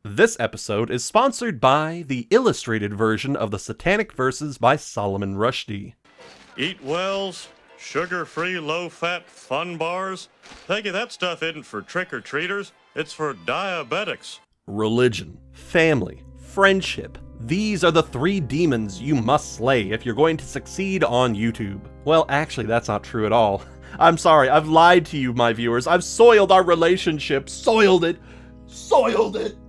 This episode is sponsored by the illustrated version of the Satanic Verses by Solomon Rushdie. Eat Wells, sugar-free, low-fat fun bars. Peggy, that stuff isn't for trick-or-treaters, it's for diabetics. Religion, family, friendship. These are the three demons you must slay if you're going to succeed on YouTube. Well, actually, that's not true at all. I'm sorry, I've lied to you, my viewers. I've soiled our relationship. Soiled it.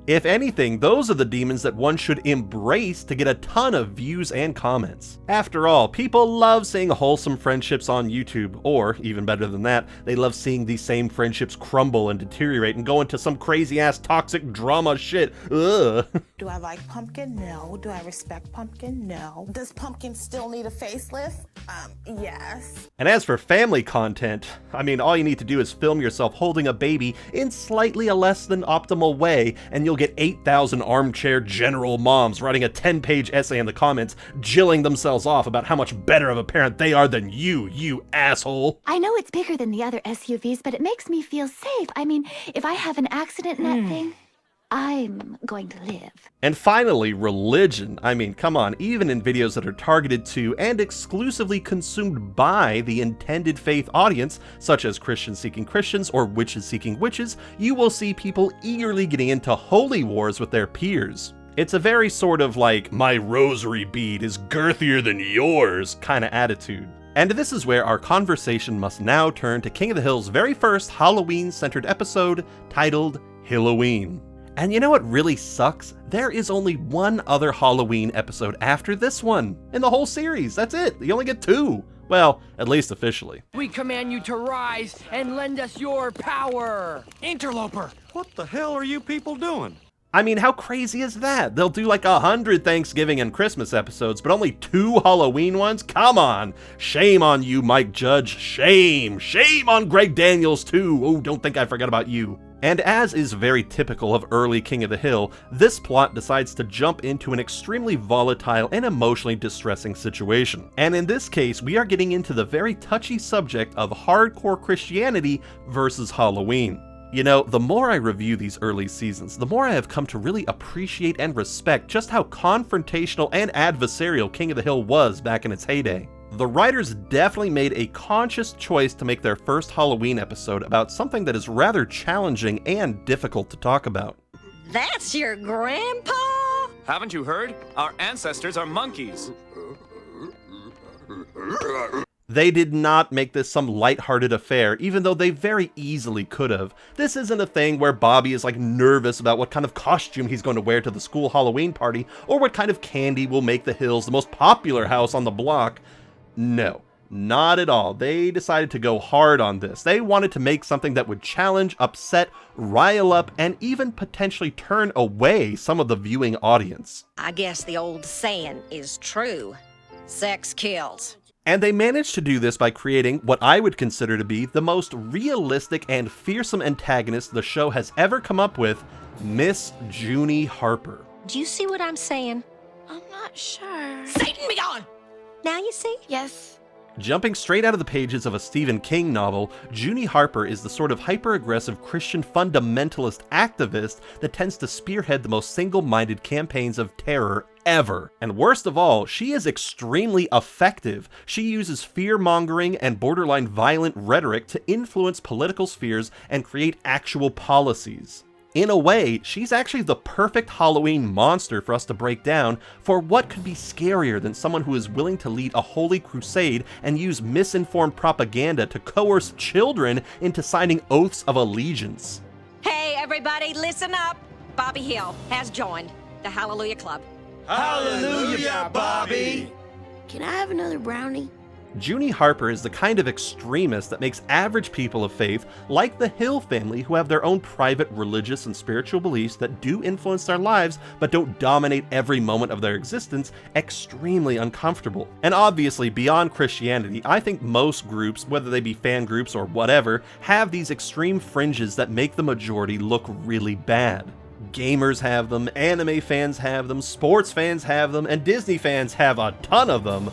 If anything, those are the demons that one should embrace to get a ton of views and comments. After all, people love seeing wholesome friendships on YouTube, or, even better than that, they love seeing these same friendships crumble and deteriorate and go into some crazy-ass toxic drama shit. Ugh. Do I like pumpkin? No. Do I respect pumpkin? No. Does pumpkin still need a facelift? Yes. And as for family content, I mean, all you need to do is film yourself holding a baby in slightly a less than optimal way, and you'll get 8,000 armchair general moms writing a 10-page essay in the comments, jilling themselves off about how much better of a parent they are than you asshole. I know it's bigger than the other SUVs, but it makes me feel safe. I mean, if I have an accident in that thing, I'm going to live. And finally, religion. I mean, come on, even in videos that are targeted to and exclusively consumed by the intended faith audience, such as Christians seeking Christians or witches seeking witches, you will see people eagerly getting into holy wars with their peers. It's a very sort of like, my rosary bead is girthier than yours kind of attitude. And this is where our conversation must now turn to King of the Hill's very first Halloween-centered episode, titled Halloween. And you know what really sucks? There is only one other Halloween episode after this one in the whole series. That's it. You only get 2. Well, at least officially. We command you to rise and lend us your power. Interloper. What the hell are you people doing? I mean, how crazy is that? They'll do like 100 Thanksgiving and Christmas episodes, but only 2 Halloween ones? Come on! Shame on you, Mike Judge. Shame! Shame on Greg Daniels, too! Oh, don't think I forgot about you. And as is very typical of early King of the Hill, this plot decides to jump into an extremely volatile and emotionally distressing situation. And in this case, we are getting into the very touchy subject of hardcore Christianity versus Halloween. You know, the more I review these early seasons, the more I have come to really appreciate and respect just how confrontational and adversarial King of the Hill was back in its heyday. The writers definitely made a conscious choice to make their first Halloween episode about something that is rather challenging and difficult to talk about. That's your grandpa? Haven't you heard? Our ancestors are monkeys. They did not make this some lighthearted affair, even though they very easily could have. This isn't a thing where Bobby is like nervous about what kind of costume he's going to wear to the school Halloween party, or what kind of candy will make the Hills the most popular house on the block. No, not at all. They decided to go hard on this. They wanted to make something that would challenge, upset, rile up, and even potentially turn away some of the viewing audience. I guess the old saying is true. Sex kills. And they managed to do this by creating what I would consider to be the most realistic and fearsome antagonist the show has ever come up with, Miss Junie Harper. Do you see what I'm saying? I'm not sure. Satan be gone! Now you see? Yes. Jumping straight out of the pages of a Stephen King novel, Junie Harper is the sort of hyper-aggressive Christian fundamentalist activist that tends to spearhead the most single-minded campaigns of terror ever. And worst of all, she is extremely effective. She uses fear-mongering and borderline violent rhetoric to influence political spheres and create actual policies. In a way, she's actually the perfect Halloween monster for us to break down, for what could be scarier than someone who is willing to lead a holy crusade and use misinformed propaganda to coerce children into signing oaths of allegiance? Hey, everybody, listen up. Bobby Hill has joined the Hallelujah Club. Hallelujah, Bobby! Can I have another brownie? Junie Harper is the kind of extremist that makes average people of faith, like the Hill family, who have their own private religious and spiritual beliefs that do influence their lives but don't dominate every moment of their existence, extremely uncomfortable. And obviously, beyond Christianity, I think most groups, whether they be fan groups or whatever, have these extreme fringes that make the majority look really bad. Gamers have them, anime fans have them, sports fans have them, and Disney fans have a ton of them.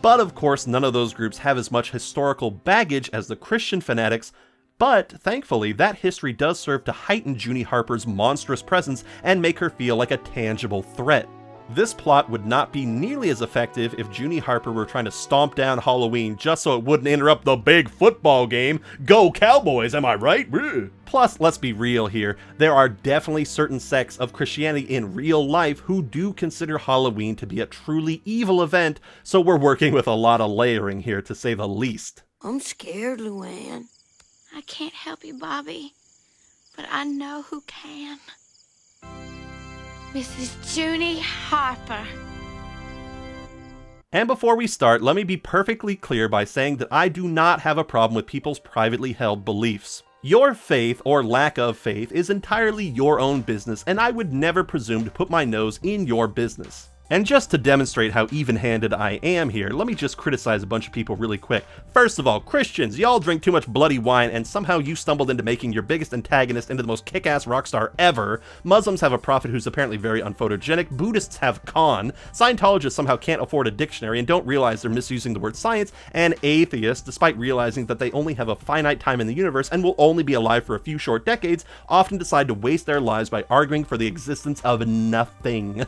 But of course, none of those groups have as much historical baggage as the Christian fanatics, But, thankfully, that history does serve to heighten Junie Harper's monstrous presence and make her feel like a tangible threat. This plot would not be nearly as effective if Junie Harper were trying to stomp down Halloween just so it wouldn't interrupt the big football game. Go Cowboys, am I right? Plus, let's be real here, there are definitely certain sects of Christianity in real life who do consider Halloween to be a truly evil event, so we're working with a lot of layering here, to say the least. I'm scared, Luanne. I can't help you, Bobby, but I know who can. Mrs. Junie Harper. And before we start, let me be perfectly clear by saying that I do not have a problem with people's privately held beliefs. Your faith, or lack of faith, is entirely your own business, and I would never presume to put my nose in your business. And just to demonstrate how even-handed I am here, let me just criticize a bunch of people really quick. First of all, Christians, y'all drink too much bloody wine, and somehow you stumbled into making your biggest antagonist into the most kick-ass rock star ever. Muslims have a prophet who's apparently very unphotogenic. Buddhists have Khan. Scientologists somehow can't afford a dictionary and don't realize they're misusing the word science. And atheists, despite realizing that they only have a finite time in the universe and will only be alive for a few short decades, often decide to waste their lives by arguing for the existence of nothing.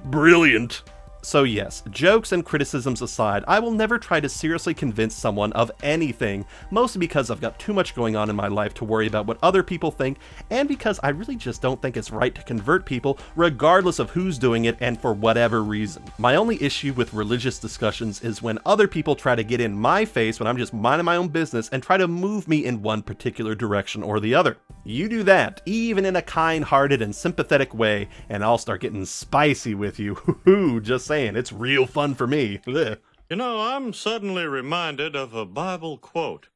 Brilliant. So yes, jokes and criticisms aside, I will never try to seriously convince someone of anything, mostly because I've got too much going on in my life to worry about what other people think, and because I really just don't think it's right to convert people, regardless of who's doing it and for whatever reason. My only issue with religious discussions is when other people try to get in my face when I'm just minding my own business and try to move me in one particular direction or the other. You do that, even in a kind-hearted and sympathetic way, and I'll start getting spicy with you. Just saying, it's real fun for me. Ugh. You know, I'm suddenly reminded of a Bible quote.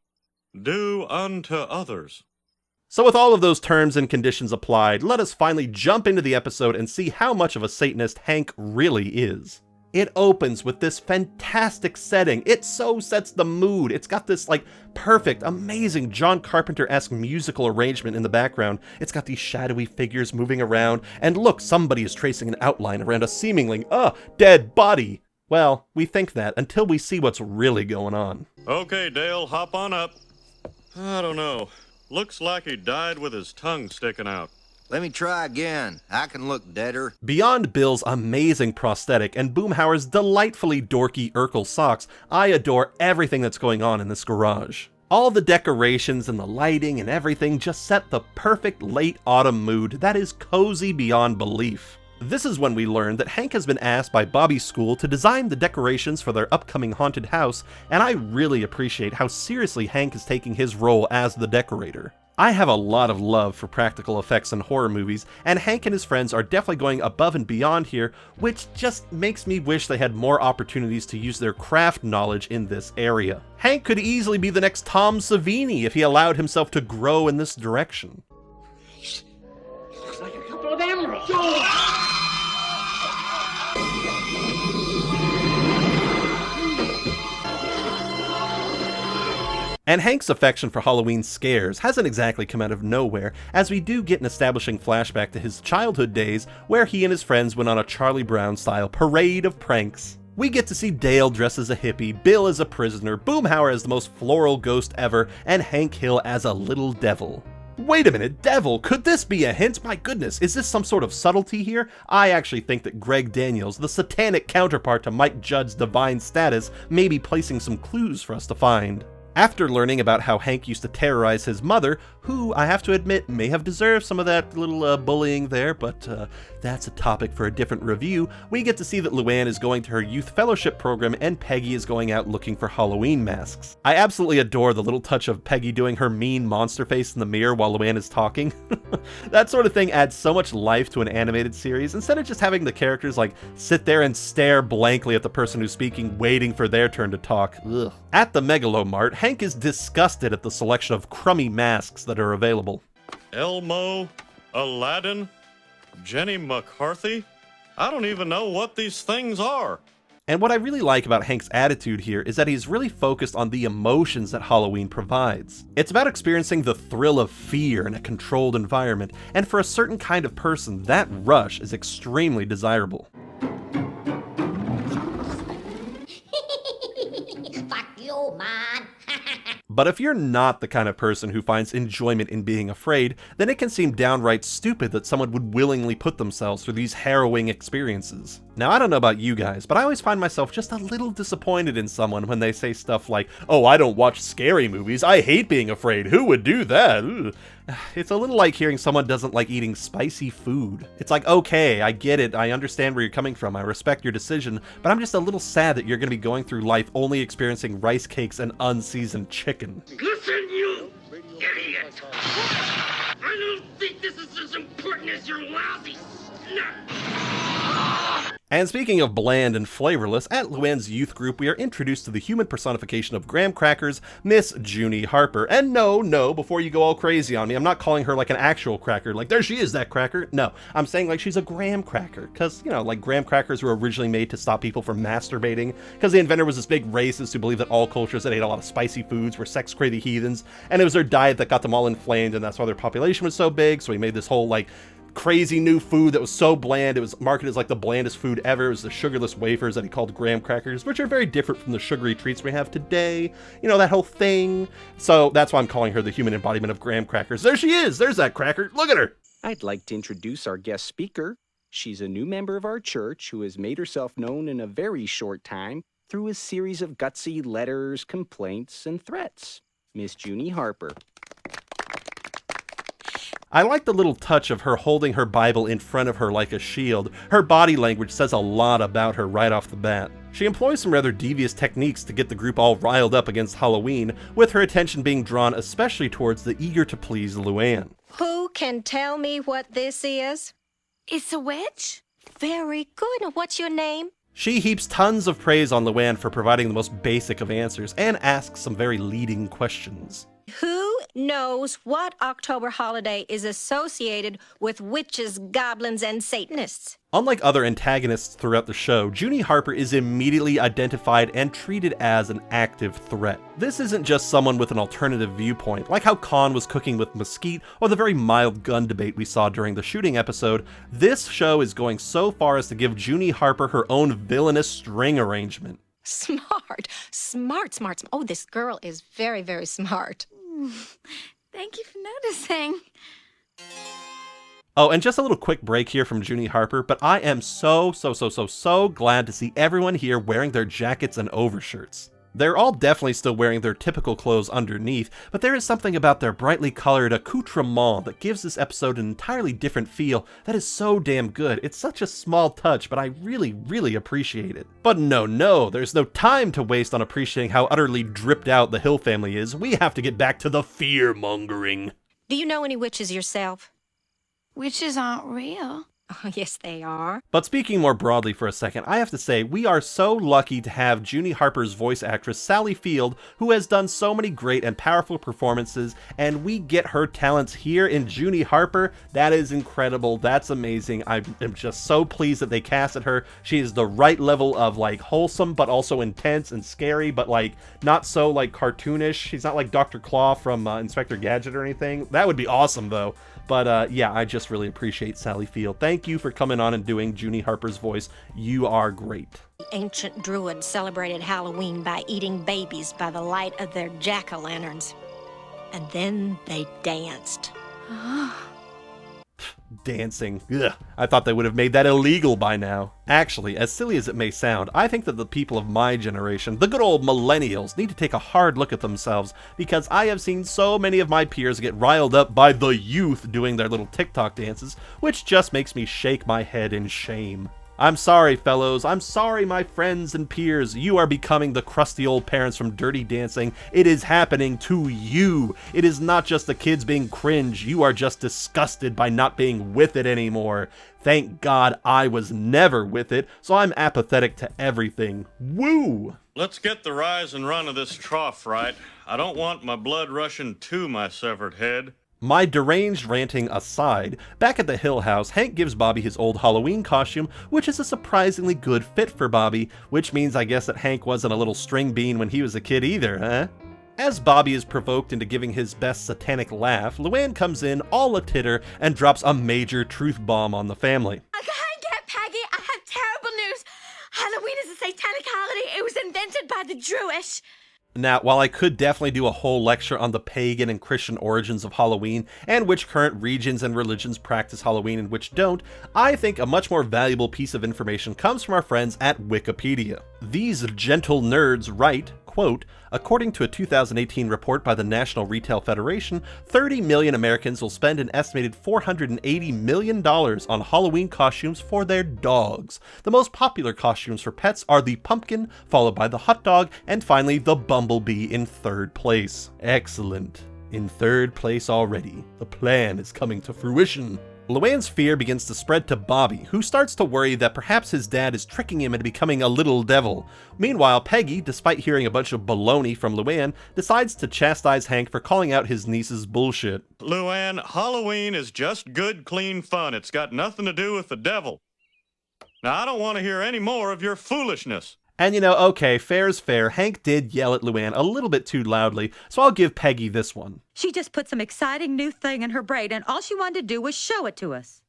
Do unto others. So with all of those terms and conditions applied, let us finally jump into the episode and see how much of a Satanist Hank really is. It opens with this fantastic setting. It so sets the mood. It's got this, perfect, amazing John Carpenter-esque musical arrangement in the background. It's got these shadowy figures moving around, and look, somebody is tracing an outline around a seemingly, dead body. Well, we think that until we see what's really going on. Okay, Dale, hop on up. I don't know. Looks like he died with his tongue sticking out. Let me try again. I can look deader. Beyond Bill's amazing prosthetic and Boomhauer's delightfully dorky Urkel socks, I adore everything that's going on in this garage. All the decorations and the lighting and everything just set the perfect late autumn mood that is cozy beyond belief. This is when we learn that Hank has been asked by Bobby's school to design the decorations for their upcoming haunted house, and I really appreciate how seriously Hank is taking his role as the decorator. I have a lot of love for practical effects in horror movies, and Hank and his friends are definitely going above and beyond here, which just makes me wish they had more opportunities to use their craft knowledge in this area. Hank could easily be the next Tom Savini if he allowed himself to grow in this direction. Looks like a couple of emeralds. And Hank's affection for Halloween scares hasn't exactly come out of nowhere, as we do get an establishing flashback to his childhood days where he and his friends went on a Charlie Brown-style parade of pranks. We get to see Dale dressed as a hippie, Bill as a prisoner, Boomhauer as the most floral ghost ever, and Hank Hill as a little devil. Wait a minute, devil, could this be a hint? My goodness, is this some sort of subtlety here? I actually think that Greg Daniels, the satanic counterpart to Mike Judd's divine status, may be placing some clues for us to find. After learning about how Hank used to terrorize his mother, who, I have to admit, may have deserved some of that little bullying there, but that's a topic for a different review, we get to see that Luanne is going to her youth fellowship program and Peggy is going out looking for Halloween masks. I absolutely adore the little touch of Peggy doing her mean monster face in the mirror while Luanne is talking. That sort of thing adds so much life to an animated series, instead of just having the characters sit there and stare blankly at the person who's speaking, waiting for their turn to talk. Ugh. At the Megalomart, Hank is disgusted at the selection of crummy masks that are available. Elmo, Aladdin, Jenny McCarthy? I don't even know what these things are. And what I really like about Hank's attitude here is that he's really focused on the emotions that Halloween provides. It's about experiencing the thrill of fear in a controlled environment, and for a certain kind of person, that rush is extremely desirable. But if you're not the kind of person who finds enjoyment in being afraid, then it can seem downright stupid that someone would willingly put themselves through these harrowing experiences. Now, I don't know about you guys, but I always find myself just a little disappointed in someone when they say stuff like, "Oh, I don't watch scary movies. I hate being afraid. Who would do that?" Ugh. It's a little like hearing someone doesn't like eating spicy food. It's like, okay, I get it. I understand where you're coming from. I respect your decision, but I'm just a little sad that you're going to be going through life only experiencing rice cakes and unseasoned chicken. Listen, you idiot! I don't think this is as important as your lousy snack. And speaking of bland and flavorless, at Luanne's youth group, we are introduced to the human personification of graham crackers, Miss Junie Harper. And no, before you go all crazy on me, I'm not calling her like an actual cracker, like, there she is, that cracker. No, I'm saying like she's a graham cracker, because, you know, like graham crackers were originally made to stop people from masturbating, because the inventor was this big racist who believed that all cultures that ate a lot of spicy foods were sex-crazy heathens, and it was their diet that got them all inflamed, and that's why their population was so big, so he made this whole, like, crazy new food that was so bland. It was marketed as like the blandest food ever. It was the sugarless wafers that he called graham crackers, which are very different from the sugary treats we have today. You know, that whole thing. So that's why I'm calling her the human embodiment of graham crackers. There she is. There's that cracker. Look at her. I'd like to introduce our guest speaker. She's a new member of our church who has made herself known in a very short time through a series of gutsy letters, complaints, and threats. Miss Junie Harper. I like the little touch of her holding her Bible in front of her like a shield. Her body language says a lot about her right off the bat. She employs some rather devious techniques to get the group all riled up against Halloween, with her attention being drawn especially towards the eager-to-please Luanne. Who can tell me what this is? It's a witch? Very good. Now, what's your name? She heaps tons of praise on Luanne for providing the most basic of answers, and asks some very leading questions. Who knows what October holiday is associated with witches, goblins, and Satanists? Unlike other antagonists throughout the show, Junie Harper is immediately identified and treated as an active threat. This isn't just someone with an alternative viewpoint, like how Khan was cooking with mesquite or the very mild gun debate we saw during the shooting episode. This show is going so far as to give Junie Harper her own villainous string arrangement. Smart. Oh, this girl is very, very smart. Thank you for noticing. Oh, and just a little quick break here from Junie Harper, but I am so glad to see everyone here wearing their jackets and overshirts. They're all definitely still wearing their typical clothes underneath, but there is something about their brightly colored accoutrement that gives this episode an entirely different feel that is so damn good. It's such a small touch, but I really appreciate it. But no, there's no time to waste on appreciating how utterly dripped out the Hill family is. We have to get back to the fear-mongering. Do you know any witches yourself? Witches aren't real. Oh, yes, they are. But speaking more broadly for a second, I have to say, we are so lucky to have Junie Harper's voice actress, Sally Field, who has done so many great and powerful performances, and we get her talents here in Junie Harper. That is incredible. That's amazing. I am just so pleased that they casted her. She is the right level of, like, wholesome, but also intense and scary, but, like, not so, like, cartoonish. She's not like Dr. Claw from Inspector Gadget or anything. That would be awesome, though. But yeah, I just really appreciate Sally Field. Thank you for coming on and doing Junie Harper's voice. You are great. The ancient druids celebrated Halloween by eating babies by the light of their jack-o'-lanterns. And then they danced. Dancing. Ugh. I thought they would have made that illegal by now. Actually, as silly as it may sound, I think that the people of my generation, the good old millennials, need to take a hard look at themselves, because I have seen so many of my peers get riled up by the youth doing their little TikTok dances, which just makes me shake my head in shame. I'm sorry, fellows. I'm sorry, my friends and peers. You are becoming the crusty old parents from Dirty Dancing. It is happening to you. It is not just the kids being cringe. You are just disgusted by not being with it anymore. Thank God I was never with it, so I'm apathetic to everything. Woo! Let's get the rise and run of this trough right. I don't want my blood rushing to my severed head. My deranged ranting aside, back at the Hill house, Hank gives Bobby his old Halloween costume, which is a surprisingly good fit for Bobby, which means I guess that Hank wasn't a little string bean when he was a kid either, huh? As Bobby is provoked into giving his best satanic laugh, Luanne comes in all a titter and drops a major truth bomb on the family. I can't get Peggy. I have terrible news. Halloween is a satanic holiday. It was invented by the Jewish. Now, while I could definitely do a whole lecture on the pagan and Christian origins of Halloween, and which current regions and religions practice Halloween and which don't, I think a much more valuable piece of information comes from our friends at Wikipedia. These gentle nerds write, quote, according to a 2018 report by the National Retail Federation, 30 million Americans will spend an estimated $480 million on Halloween costumes for their dogs. The most popular costumes for pets are the pumpkin, followed by the hot dog, and finally the bumblebee in third place. Excellent. In third place already. The plan is coming to fruition. Luanne's fear begins to spread to Bobby, who starts to worry that perhaps his dad is tricking him into becoming a little devil. Meanwhile, Peggy, despite hearing a bunch of baloney from Luanne, decides to chastise Hank for calling out his niece's bullshit. Luanne, Halloween is just good, clean fun. It's got nothing to do with the devil. Now, I don't want to hear any more of your foolishness. And you know, okay, fair's fair. Hank did yell at Luanne a little bit too loudly, so I'll give Peggy this one. She just put some exciting new thing in her braid, and all she wanted to do was show it to us.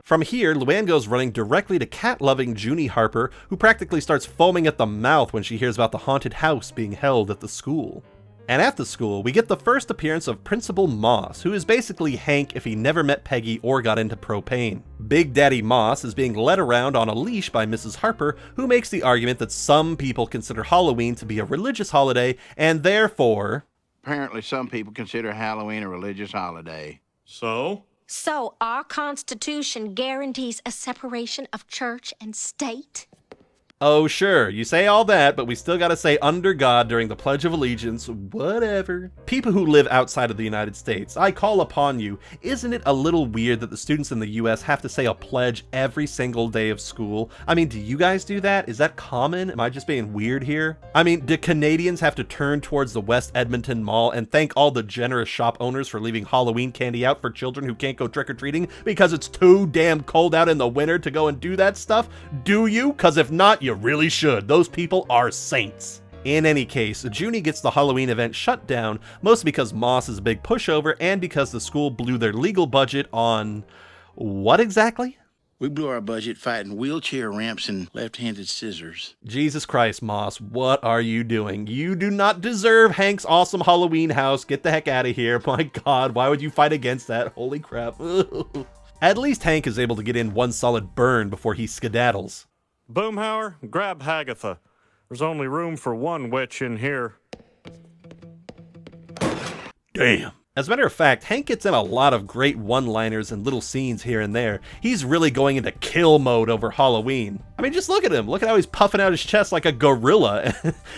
From here, Luanne goes running directly to cat-loving Junie Harper, who practically starts foaming at the mouth when she hears about the haunted house being held at the school. And at the school, we get the first appearance of Principal Moss, who is basically Hank if he never met Peggy or got into propane. Big Daddy Moss is being led around on a leash by Mrs. Harper, who makes the argument that some people consider Halloween to be a religious holiday, and therefore... Apparently some people consider Halloween a religious holiday. So? So our Constitution guarantees a separation of church and state? Oh sure, you say all that, but we still gotta say under God during the Pledge of Allegiance, whatever. People who live outside of the United States, I call upon you, isn't it a little weird that the students in the US have to say a pledge every single day of school? I mean, do you guys do that? Is that common? Am I just being weird here? I mean, do Canadians have to turn towards the West Edmonton Mall and thank all the generous shop owners for leaving Halloween candy out for children who can't go trick-or-treating because it's too damn cold out in the winter to go and do that stuff? Do you? Because if not, you really should. Those people are saints. In any case, Junie gets the Halloween event shut down, mostly because Moss is a big pushover and because the school blew their legal budget on... what exactly? We blew our budget fighting wheelchair ramps and left-handed scissors. Jesus Christ, Moss, what are you doing? You do not deserve Hank's awesome Halloween house. Get the heck out of here. My God, why would you fight against that? Holy crap. At least Hank is able to get in one solid burn before he skedaddles. Boomhauer, grab Hagatha. There's only room for one witch in here. Damn. As a matter of fact, Hank gets in a lot of great one-liners and little scenes here and there. He's really going into kill mode over Halloween. I mean, just look at him. Look at how he's puffing out his chest like a gorilla.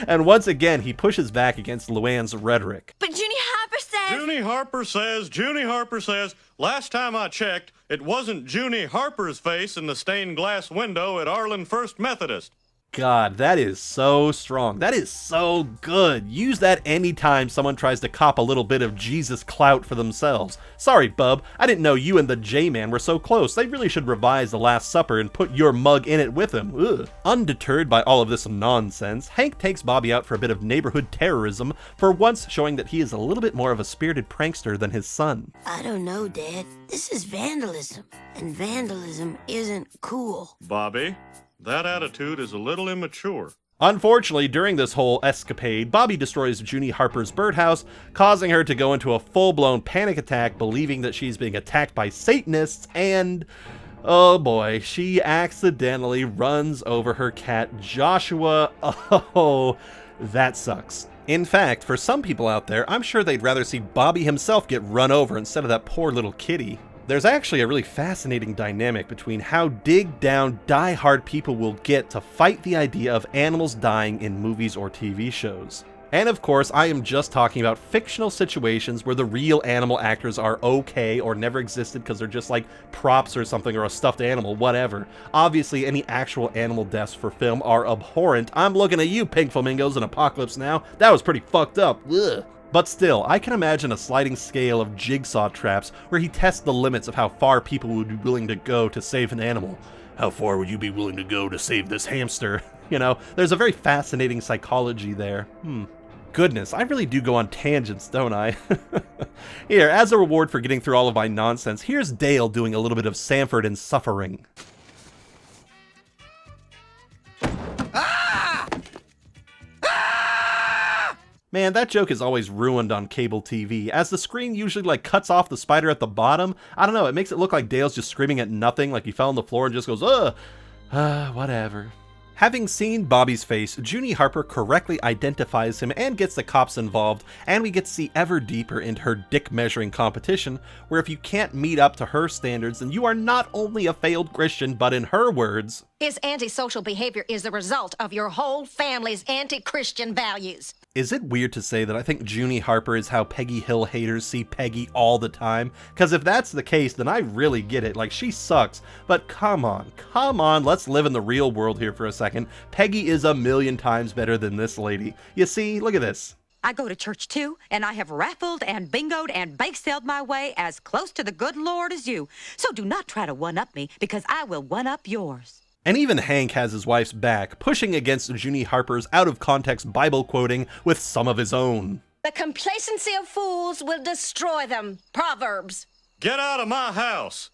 And once again, he pushes back against Luanne's rhetoric. But Junie Harper says... Junie Harper says, last time I checked, it wasn't Junie Harper's face in the stained glass window at Arlen First Methodist. God, that is so strong. That is so good. Use that anytime someone tries to cop a little bit of Jesus clout for themselves. Sorry, bub. I didn't know you and the J-Man were so close. They really should revise The Last Supper and put your mug in it with him. Ugh. Undeterred by all of this nonsense, Hank takes Bobby out for a bit of neighborhood terrorism, for once showing that he is a little bit more of a spirited prankster than his son. I don't know, Dad. This is vandalism, and vandalism isn't cool. Bobby, that attitude is a little immature. Unfortunately, during this whole escapade, Bobby destroys Junie Harper's birdhouse, causing her to go into a full-blown panic attack, believing that she's being attacked by Satanists, and... oh boy, she accidentally runs over her cat, Joshua. Oh, that sucks. In fact, for some people out there, I'm sure they'd rather see Bobby himself get run over instead of that poor little kitty. There's actually a really fascinating dynamic between how dig-down, die-hard people will get to fight the idea of animals dying in movies or TV shows. And of course, I am just talking about fictional situations where the real animal actors are okay or never existed because they're just like props or something, or a stuffed animal, whatever. Obviously, any actual animal deaths for film are abhorrent. I'm looking at you, Pink Flamingos and Apocalypse Now. That was pretty fucked up. Ugh. But still, I can imagine a sliding scale of jigsaw traps where he tests the limits of how far people would be willing to go to save an animal. How far would you be willing to go to save this hamster? You know, there's a very fascinating psychology there. Goodness, I really do go on tangents, don't I? Here, as a reward for getting through all of my nonsense, here's Dale doing a little bit of Sanford and Suffering. Ah! Ah! Man, that joke is always ruined on cable TV, as the screen usually like cuts off the spider at the bottom. I don't know, it makes it look like Dale's just screaming at nothing, like he fell on the floor and just goes, whatever. Having seen Bobby's face, Junie Harper correctly identifies him and gets the cops involved, and we get to see ever deeper into her dick-measuring competition, where if you can't meet up to her standards, then you are not only a failed Christian, but in her words, his antisocial behavior is the result of your whole family's anti-Christian values. Is it weird to say that I think Junie Harper is how Peggy Hill haters see Peggy all the time? Because if that's the case, then I really get it. Like, she sucks. But come on, let's live in the real world here for a second. Peggy is a million times better than this lady. You see, look at this. I go to church too, and I have raffled and bingoed and bake saled my way as close to the good Lord as you. So do not try to one-up me, because I will one-up yours. And even Hank has his wife's back, pushing against Junie Harper's out-of-context Bible quoting with some of his own. The complacency of fools will destroy them. Proverbs. Get out of my house.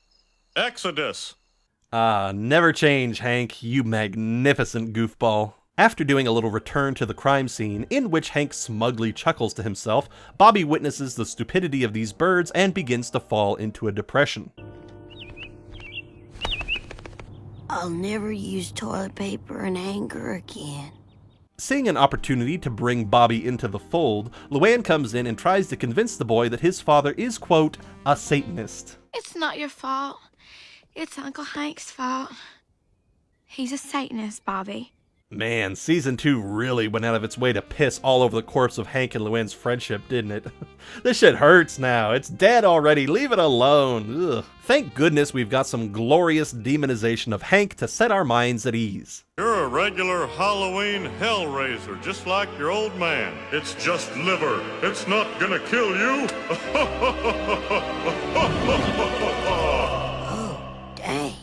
Exodus. Never change, Hank, you magnificent goofball. After doing a little return to the crime scene, in which Hank smugly chuckles to himself, Bobby witnesses the stupidity of these birds and begins to fall into a depression. I'll never use toilet paper in anger again. Seeing an opportunity to bring Bobby into the fold, Luanne comes in and tries to convince the boy that his father is, quote, a Satanist. It's not your fault. It's Uncle Hank's fault. He's a Satanist, Bobby. Man, season 2 really went out of its way to piss all over the corpse of Hank and Luanne's friendship, didn't it? This shit hurts now. It's dead already. Leave it alone. Ugh. Thank goodness we've got some glorious demonization of Hank to set our minds at ease. You're a regular Halloween hellraiser, just like your old man. It's just liver. It's not gonna kill you. Oh, dang.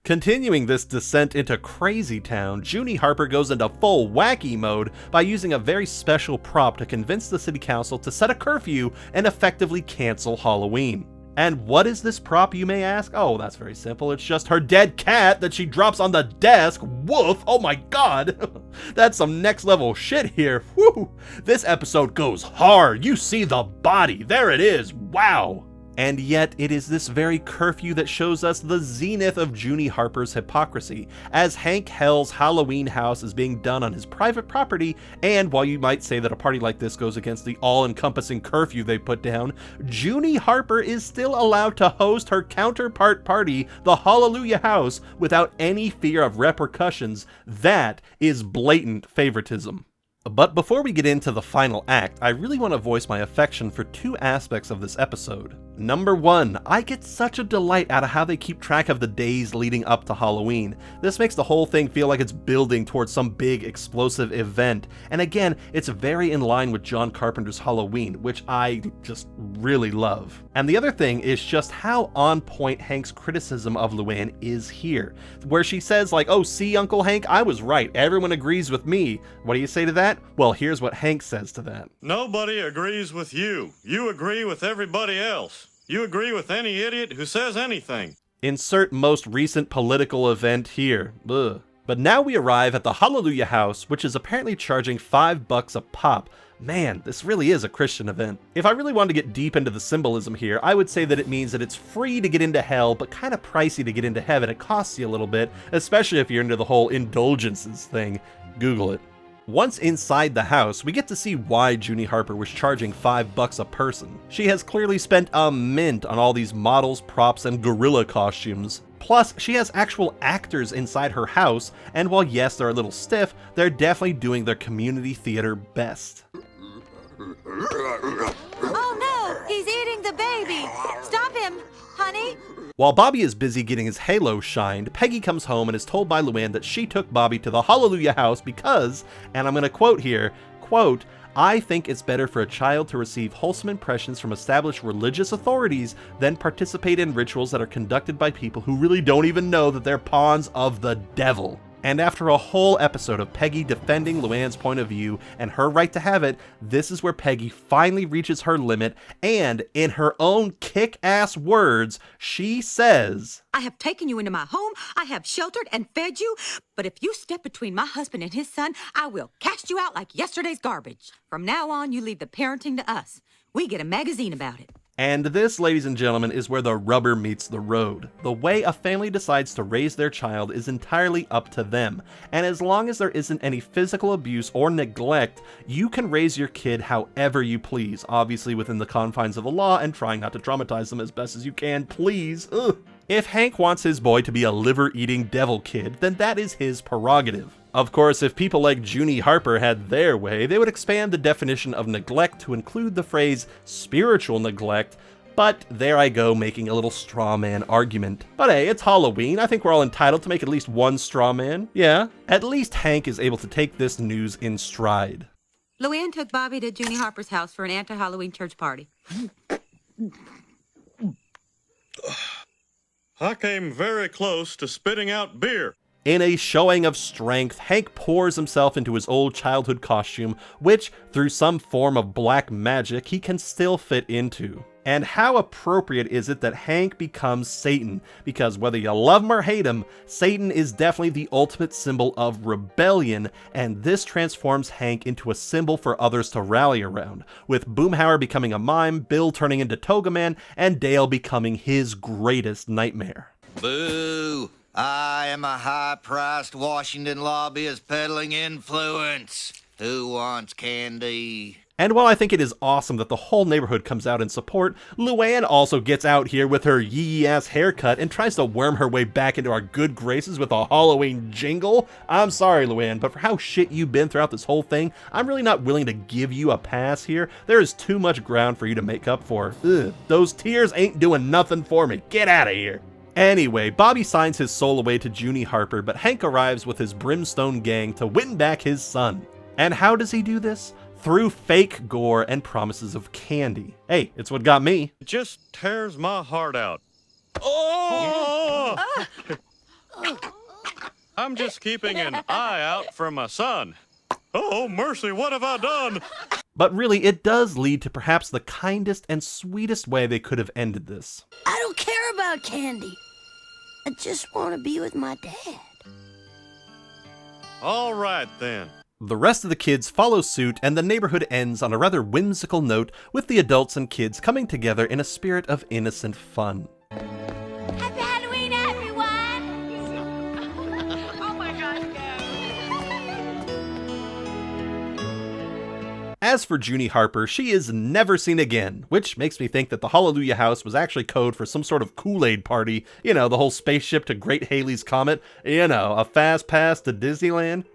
Continuing this descent into Crazy Town, Junie Harper goes into full wacky mode by using a very special prop to convince the city council to set a curfew and effectively cancel Halloween. And what is this prop, you may ask? Oh, that's very simple. It's just her dead cat that she drops on the desk. Woof! Oh my god! That's some next level shit here. Whew! This episode goes hard. You see the body. There it is. Wow! And yet, it is this very curfew that shows us the zenith of Junie Harper's hypocrisy, as Hank Hell's Halloween house is being done on his private property, and while you might say that a party like this goes against the all-encompassing curfew they put down, Junie Harper is still allowed to host her counterpart party, the Hallelujah House, without any fear of repercussions. That is blatant favoritism. But before we get into the final act, I really want to voice my affection for two aspects of this episode. Number one, I get such a delight out of how they keep track of the days leading up to Halloween. This makes the whole thing feel like it's building towards some big explosive event. And again, it's very in line with John Carpenter's Halloween, which I just really love. And the other thing is just how on point Hank's criticism of Luanne is here, where she says like, oh, see, Uncle Hank, I was right. Everyone agrees with me. What do you say to that? Well, here's what Hank says to that. Nobody agrees with you. You agree with everybody else. You agree with any idiot who says anything. Insert most recent political event here. Ugh. But now we arrive at the Hallelujah House, which is apparently charging $5 a pop. Man, this really is a Christian event. If I really wanted to get deep into the symbolism here, I would say that it means that it's free to get into hell, but kind of pricey to get into heaven. It costs you a little bit, especially if you're into the whole indulgences thing. Google it. Once inside the house, we get to see why Junie Harper was charging $5 a person. She has clearly spent a mint on all these models, props, and gorilla costumes. Plus, she has actual actors inside her house, and while yes, they're a little stiff, they're definitely doing their community theater best. Oh no! He's eating the baby! Stop him, honey! While Bobby is busy getting his halo shined, Peggy comes home and is told by Luanne that she took Bobby to the Hallelujah House because, and I'm going to quote here, quote, I think it's better for a child to receive wholesome impressions from established religious authorities than participate in rituals that are conducted by people who really don't even know that they're pawns of the devil. And after a whole episode of Peggy defending Luanne's point of view and her right to have it, this is where Peggy finally reaches her limit, and in her own kick-ass words, she says, I have taken you into my home, I have sheltered and fed you, but if you step between my husband and his son, I will cast you out like yesterday's garbage. From now on, you leave the parenting to us. We get a magazine about it. And this, ladies and gentlemen, is where the rubber meets the road. The way a family decides to raise their child is entirely up to them, and as long as there isn't any physical abuse or neglect, you can raise your kid however you please, obviously within the confines of the law and trying not to traumatize them as best as you can, please. Ugh. If Hank wants his boy to be a liver-eating devil kid, then that is his prerogative. Of course, if people like Junie Harper had their way, they would expand the definition of neglect to include the phrase spiritual neglect, but there I go making a little straw man argument. But hey, it's Halloween, I think we're all entitled to make at least one straw man, yeah? At least Hank is able to take this news in stride. Luanne took Bobby to Junie Harper's house for an anti-Halloween church party. I came very close to spitting out beer. In a showing of strength, Hank pours himself into his old childhood costume, which, through some form of black magic, he can still fit into. And how appropriate is it that Hank becomes Satan? Because whether you love him or hate him, Satan is definitely the ultimate symbol of rebellion, and this transforms Hank into a symbol for others to rally around, with Boomhauer becoming a mime, Bill turning into Togaman, and Dale becoming his greatest nightmare. Boo! I am a high-priced Washington lobbyist peddling influence. Who wants candy? And while I think it is awesome that the whole neighborhood comes out in support, Luanne also gets out here with her yee-ass haircut and tries to worm her way back into our good graces with a Halloween jingle. I'm sorry, Luanne, but for how shit you've been throughout this whole thing, I'm really not willing to give you a pass here. There is too much ground for you to make up for. Ugh, those tears ain't doing nothing for me. Get out of here. Anyway, Bobby signs his soul away to Junie Harper, but Hank arrives with his Brimstone gang to win back his son. And how does he do this? Through fake gore and promises of candy. Hey, it's what got me. It just tears my heart out. Oh! I'm just keeping an eye out for my son. Oh, mercy, what have I done? But really, it does lead to perhaps the kindest and sweetest way they could have ended this. I don't care about candy. I just want to be with my dad. All right, then. The rest of the kids follow suit, and the neighborhood ends on a rather whimsical note, with the adults and kids coming together in a spirit of innocent fun. Happy Halloween, everyone! Oh my gosh, As for Junie Harper, she is never seen again, which makes me think that the Hallelujah House was actually code for some sort of Kool-Aid party. You know, the whole spaceship to Great Haley's Comet. You know, a fast pass to Disneyland.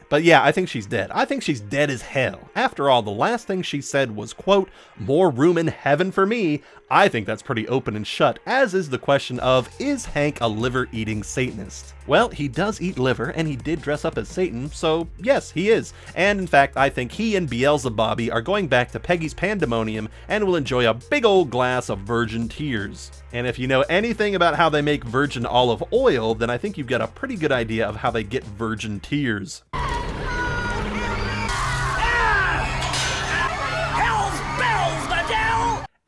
But yeah, I think she's dead. I think she's dead as hell. After all, the last thing she said was, quote, "more room in heaven for me." I think that's pretty open and shut, as is the question of, is Hank a liver-eating Satanist? Well, he does eat liver, and he did dress up as Satan, so yes, he is. And in fact, I think he and Beelzebubby are going back to Peggy's Pandemonium and will enjoy a big old glass of virgin tears. And if you know anything about how they make virgin olive oil, then I think you've got a pretty good idea of how they get virgin tears.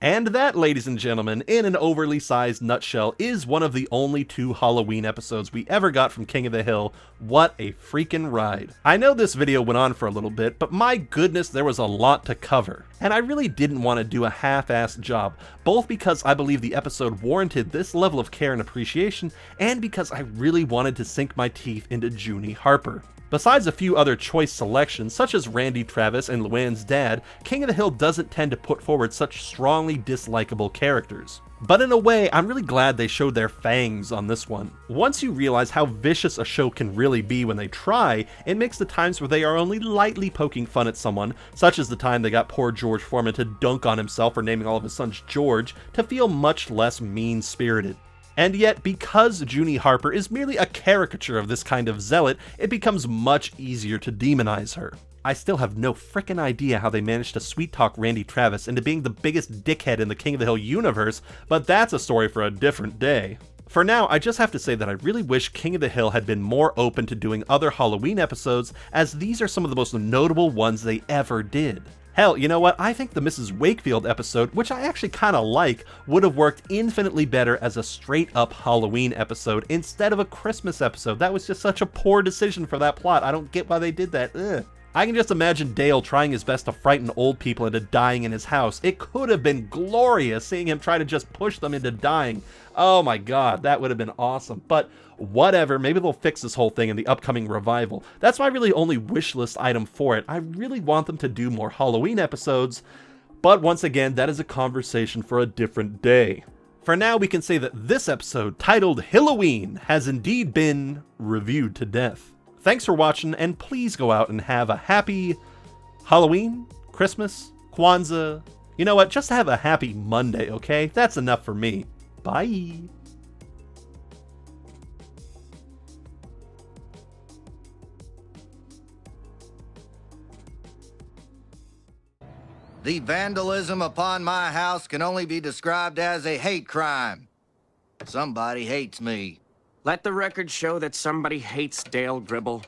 And that, ladies and gentlemen, in an overly sized nutshell, is one of the only 2 Halloween episodes we ever got from King of the Hill. What a freaking ride. I know this video went on for a little bit, but my goodness, there was a lot to cover. And I really didn't want to do a half-assed job, both because I believe the episode warranted this level of care and appreciation, and because I really wanted to sink my teeth into Junie Harper. Besides a few other choice selections, such as Randy Travis and Luanne's dad, King of the Hill doesn't tend to put forward such strongly dislikable characters. But in a way, I'm really glad they showed their fangs on this one. Once you realize how vicious a show can really be when they try, it makes the times where they are only lightly poking fun at someone, such as the time they got poor George Foreman to dunk on himself for naming all of his sons George, to feel much less mean-spirited. And yet, because Junie Harper is merely a caricature of this kind of zealot, it becomes much easier to demonize her. I still have no frickin' idea how they managed to sweet-talk Randy Travis into being the biggest dickhead in the King of the Hill universe, but that's a story for a different day. For now, I just have to say that I really wish King of the Hill had been more open to doing other Halloween episodes, as these are some of the most notable ones they ever did. Hell, you know what? I think the Mrs. Wakefield episode, which I actually kind of like, would have worked infinitely better as a straight-up Halloween episode instead of a Christmas episode. That was just such a poor decision for that plot. I don't get why they did that. Ugh. I can just imagine Dale trying his best to frighten old people into dying in his house. It could have been glorious seeing him try to just push them into dying. Oh my god, that would have been awesome. But whatever, maybe they'll fix this whole thing in the upcoming revival. That's my really only wish list item for it. I really want them to do more Halloween episodes, but once again, that is a conversation for a different day. For now, we can say that this episode, titled Halloween, has indeed been reviewed to death. Thanks for watching, and please go out and have a happy Halloween, Christmas, Kwanzaa. You know what? Just have a happy Monday, okay? That's enough for me. Bye. The vandalism upon my house can only be described as a hate crime. Somebody hates me. Let the record show that somebody hates Dale Gribble.